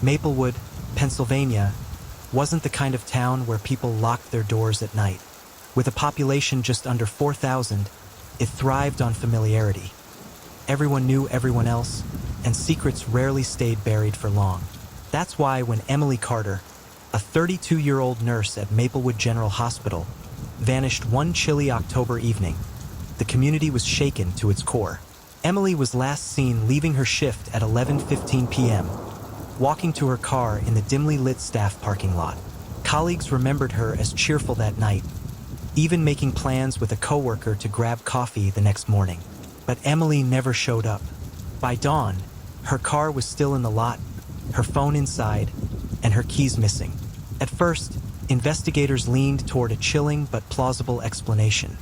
Maplewood, Pennsylvania, wasn't the kind of town where people locked their doors at night. With a population just under 4,000, it thrived on familiarity. Everyone knew everyone else, and secrets rarely stayed buried for long. That's why when Emily Carter, a 32-year-old nurse at Maplewood General Hospital, vanished one chilly October evening, the community was shaken to its core. Emily was last seen leaving her shift at 11:15 p.m., walking to her car in the dimly lit staff parking lot. Colleagues remembered her as cheerful that night, even making plans with a coworker to grab coffee the next morning. But Emily never showed up. By dawn, her car was still in the lot, her phone inside, and her keys missing. At first, investigators leaned toward a chilling but plausible explanation: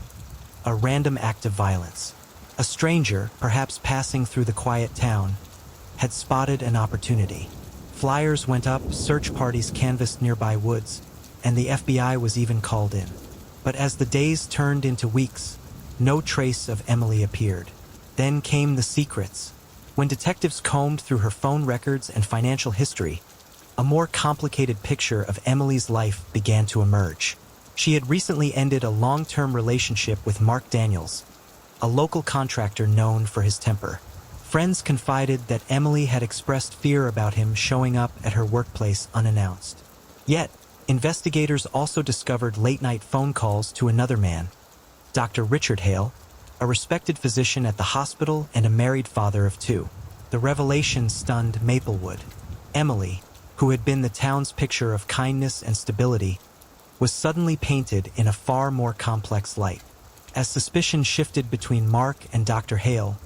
a random act of violence. A stranger, perhaps passing through the quiet town, had spotted an opportunity. Flyers went up, search parties canvassed nearby woods, and the FBI was even called in. But as the days turned into weeks, no trace of Emily appeared. Then came the secrets. When detectives combed through her phone records and financial history, a more complicated picture of Emily's life began to emerge. She had recently ended a long-term relationship with Mark Daniels, a local contractor known for his temper. Friends confided that Emily had expressed fear about him showing up at her workplace unannounced. Yet, investigators also discovered late-night phone calls to another man, Dr. Richard Hale, a respected physician at the hospital and a married father of two. The revelation stunned Maplewood. Emily, who had been the town's picture of kindness and stability, was suddenly painted in a far more complex light. As suspicion shifted between Mark and Dr. Hale,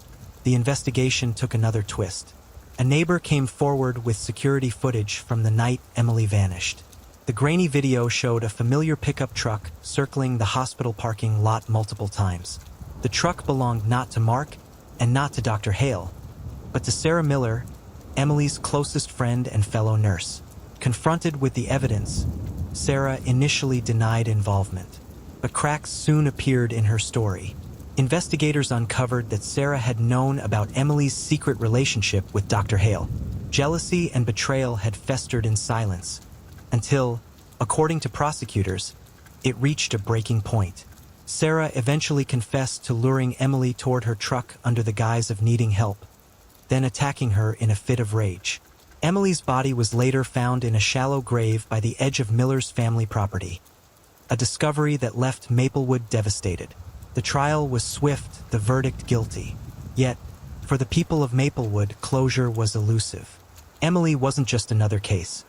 the investigation took another twist. A neighbor came forward with security footage from the night Emily vanished. The grainy video showed a familiar pickup truck circling the hospital parking lot multiple times. The truck belonged not to Mark and not to Dr. Hale, but to Sarah Miller, Emily's closest friend and fellow nurse. Confronted with the evidence, Sarah initially denied involvement, but cracks soon appeared in her story. Investigators uncovered that Sarah had known about Emily's secret relationship with Dr. Hale. Jealousy and betrayal had festered in silence, until, according to prosecutors, it reached a breaking point. Sarah eventually confessed to luring Emily toward her truck under the guise of needing help, then attacking her in a fit of rage. Emily's body was later found in a shallow grave by the edge of Miller's family property, a discovery that left Maplewood devastated. The trial was swift, the verdict guilty. Yet, for the people of Maplewood, closure was elusive. Emily wasn't just another case.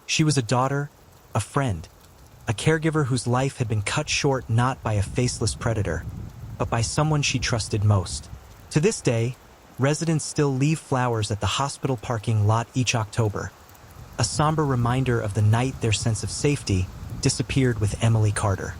She was a daughter, a friend, a caregiver whose life had been cut short not by a faceless predator, but by someone she trusted most. To this day, residents still leave flowers at the hospital parking lot each October, a somber reminder of the night their sense of safety disappeared with Emily Carter.